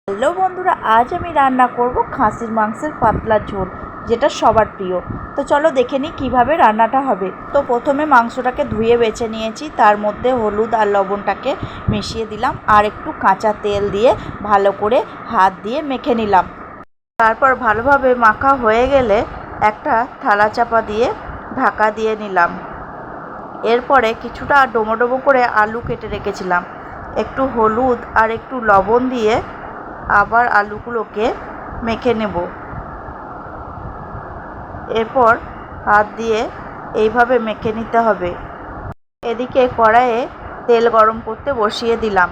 Hello বন্ধুরা, আজ আমি রান্না করব খাসির মাংসের পাতলা ঝোল, যেটা সবার প্রিয়। তো চলো দেখে নিই কীভাবে রান্নাটা হবে। তো প্রথমে মাংসটাকে ধুয়ে বেছে নিয়েছি, তার মধ্যে হলুদ আর লবণটাকে মিশিয়ে দিলাম, আর একটু কাঁচা তেল দিয়ে ভালো করে হাত দিয়ে মেখে নিলাম। তারপর ভালোভাবে মাখা হয়ে গেলে একটা থালা চাপা দিয়ে ঢাকা দিয়ে নিলাম। এরপরে কিছুটা ডোমো ডোমো করে আলু কেটে রেখেছিলাম, একটু হলুদ আর একটু লবণ দিয়ে আবার আলুগুলোকে মেখে নেব। এরপর হাত দিয়ে এইভাবে মেখে নিতে হবে। এদিকে কড়াইয়ে তেল গরম করতে বসিয়ে দিলাম।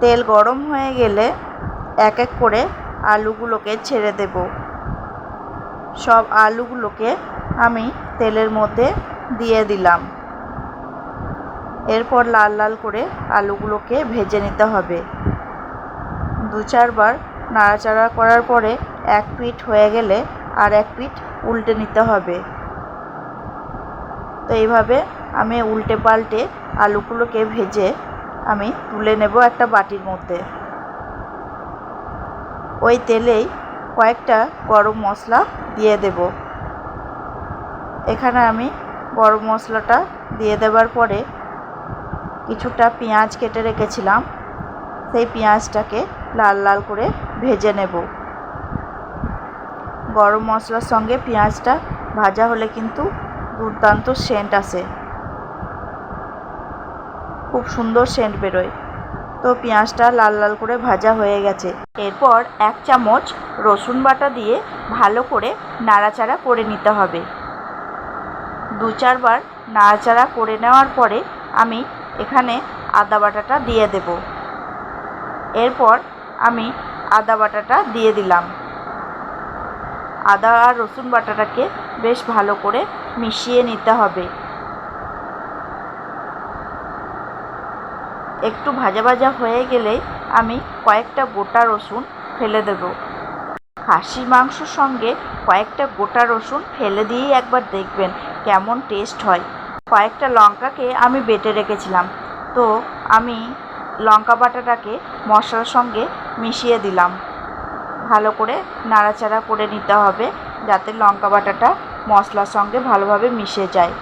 তেল গরম হয়ে গেলে এক এক করে আলুগুলোকে ছেড়ে দেব। সব আলুগুলোকে আমি তেলের মধ্যে দিয়ে দিলাম। এরপর লাল লাল করে আলুগুলোকে ভেজে নিতে হবে। 2-4 বার নাড়াচাড়া করার পরে এক পিঠ হয়ে গেলে আর এক পিঠ উল্টে নিতে হবে। তো এইভাবে আমি উল্টে পাল্টে আলুগুলোকে ভেজে আমি তুলে নেব একটা বাটির মধ্যে। ওই তেলেই কয়েকটা গরম মশলা দিয়ে দেব। এখানে আমি গরম মশলাটা দিয়ে দেওয়ার পরে কিছুটা পেঁয়াজ কেটে রেখেছিলাম, সেই পেঁয়াজটাকে লাল লাল করে ভেজে নেব। গরম মশলার সঙ্গে পেঁয়াজটা ভাজা হলে কিন্তু দুর্দান্ত সেন্ট আসে, খুব সুন্দর সেন্ট বেরোয়। তো পেঁয়াজটা লাল লাল করে ভাজা হয়ে গেছে। এরপর 1 চামচ রসুন বাটা দিয়ে ভালো করে নাড়াচাড়া করে নিতে হবে। 2-4 বার নাড়াচাড়া করে নেওয়ার পরে আমি এখানে আদা বাটাটা দিয়ে দেব। এরপর আমি আদা বাটাটা দিয়ে দিলাম। আদা আর রসুন বাটাটাকে বেশ ভালো করে মিশিয়ে নিতে হবে। একটু ভাজা ভাজা হয়ে গেলেই আমি কয়েকটা গোটা রসুন ফেলে দেব। খাসির মাংসর সঙ্গে কয়েকটা গোটা রসুন ফেলে দিয়েই একবার দেখবেন কেমন টেস্ট হয়। কয়েকটা লঙ্কাকে আমি বেটে রেখেছিলাম, তো আমি লঙ্কা বাটাটাকে মশলার সঙ্গে মিশিয়ে দিলাম। ভালো করে নাড়াচাড়া করে নিতে হবে যাতে লঙ্কা বাটাটা মশলার সঙ্গে ভালোভাবে মিশে যায়।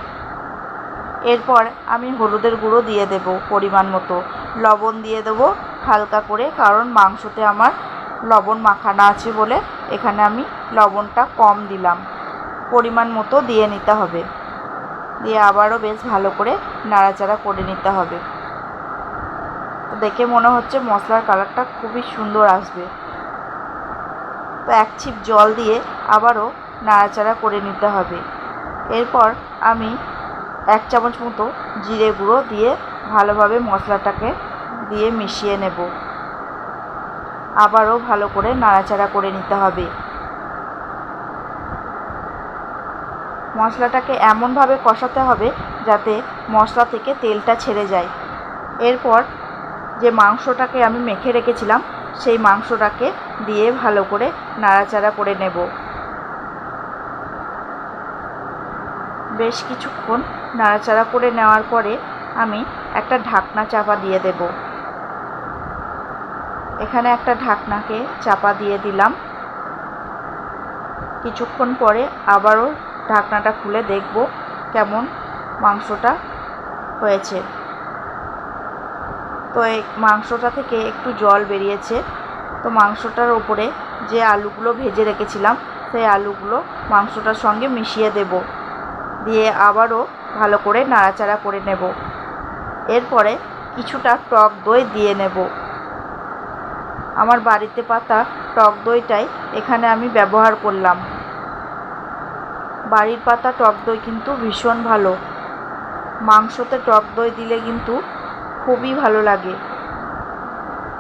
এরপর আমি হলুদের গুঁড়ো দিয়ে দেব পরিমাণ মতো, লবণ দিয়ে দেবো হালকা করে, কারণ মাংসতে আমার লবণ মাখানো আছে বলে এখানে আমি লবণটা কম দিলাম। পরিমাণ মতো দিয়ে নিতে হবে, দিয়ে আবারও বেশ ভালো করে নাড়াচাড়া করে নিতে হবে। তো দেখে মনে হচ্ছে মশলার কালারটা খুবই সুন্দর আসবে। তো 1 ছিপ জল দিয়ে আবারও নাড়াচাড়া করে নিতে হবে। এরপর আমি 1 চামচ মতো জিরে গুঁড়ো দিয়ে ভালোভাবে মশলাটাকে দিয়ে মিশিয়ে নেব। আবারও ভালো করে নাড়াচাড়া করে নিতে হবে। মশলাটাকে এমনভাবে কষাতে হবে যাতে মশলা থেকে তেলটা ছেড়ে যায়। এরপর যে মাংসটাকে আমি মেখে রেখেছিলাম সেই মাংসটাকে দিয়ে ভালো করে নাড়াচাড়া করে নেব। বেশ কিছুক্ষণ নাড়াচাড়া করে নেওয়ার পরে আমি একটা ঢাকনা চাপা দিয়ে দেব। এখানে একটা ঢাকনাকে চাপা দিয়ে দিলাম। কিছুক্ষণ পরে আবারও ঢাকনাটা খুলে দেখব কেমন মাংসটা হয়েছে। তো এই মাংসটা থেকে একটু জল বেরিয়েছে। তো মাংসটার ওপরে যে আলুগুলো ভেজে রেখেছিলাম সেই আলুগুলো মাংসটার সঙ্গে মিশিয়ে দেব, দিয়ে আবারও ভালো করে নাড়াচাড়া করে নেব। এরপরে কিছুটা টক দই দিয়ে নেব। আমার বাড়িতে পাতা টক দইটাই এখানে আমি ব্যবহার করলাম। বাড়ির পাতা টক দই কিন্তু ভীষণ ভালো, মাংসতে টক দই দিলে কিন্তু খুবই ভালো লাগে।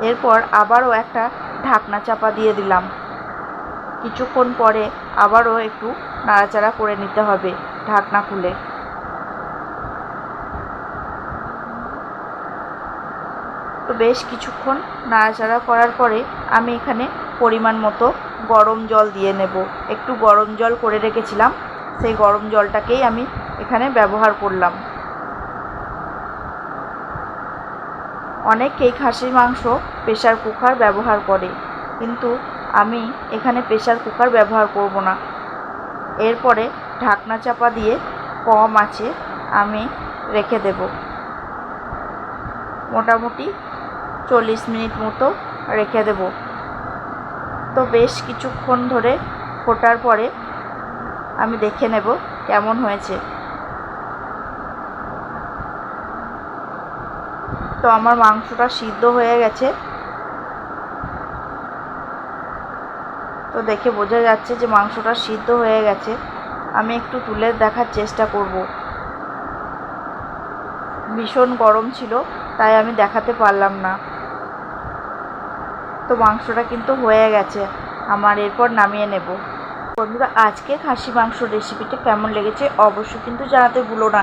এরপর আবারও একটা ঢাকনা চাপা দিয়ে দিলাম। কিছুক্ষণ পরে আবারও একটু নাড়াচাড়া করে নিতে হবে ঢাকনা খুলে। তো বেশ কিছুক্ষণ নাড়াচাড়া করার পরে আমি এখানে পরিমাণ মতো গরম জল দিয়ে নেব। একটু গরম জল করে রেখেছিলাম, সেই গরম জলটাকেই আমি এখানে ব্যবহার করলাম। অনেকেই খাসির মাংস প্রেসার কুকার ব্যবহার করে, কিন্তু আমি এখানে প্রেসার কুকার ব্যবহার করব না। এরপরে ঢাকনা চাপা দিয়ে কম আঁচে আমি রেখে দেব। মোটামুটি 40 মিনিট মতো রেখে দেব। তো বেশ কিছুক্ষণ ধরে ফোটার পরে আমি দেখে নেব কেমন হয়েছে। তো আমার মাংসটা সিদ্ধ হয়ে গেছে। তো দেখে বোঝা যাচ্ছে যে মাংসটা সিদ্ধ হয়ে গেছে। আমি একটু তুলে দেখার চেষ্টা করব। ভীষণ গরম ছিল, তাই আমি দেখাতে পারলাম না। তো মাংসটা কিন্তু হয়ে গেছে আমার, এরপর নামিয়ে নেব। বন্ধুরা, আজকে খাসি মাংস রেসিপিটা কেমন লেগেছে অবশ্যই কিন্তু জানাতে ভুলো না।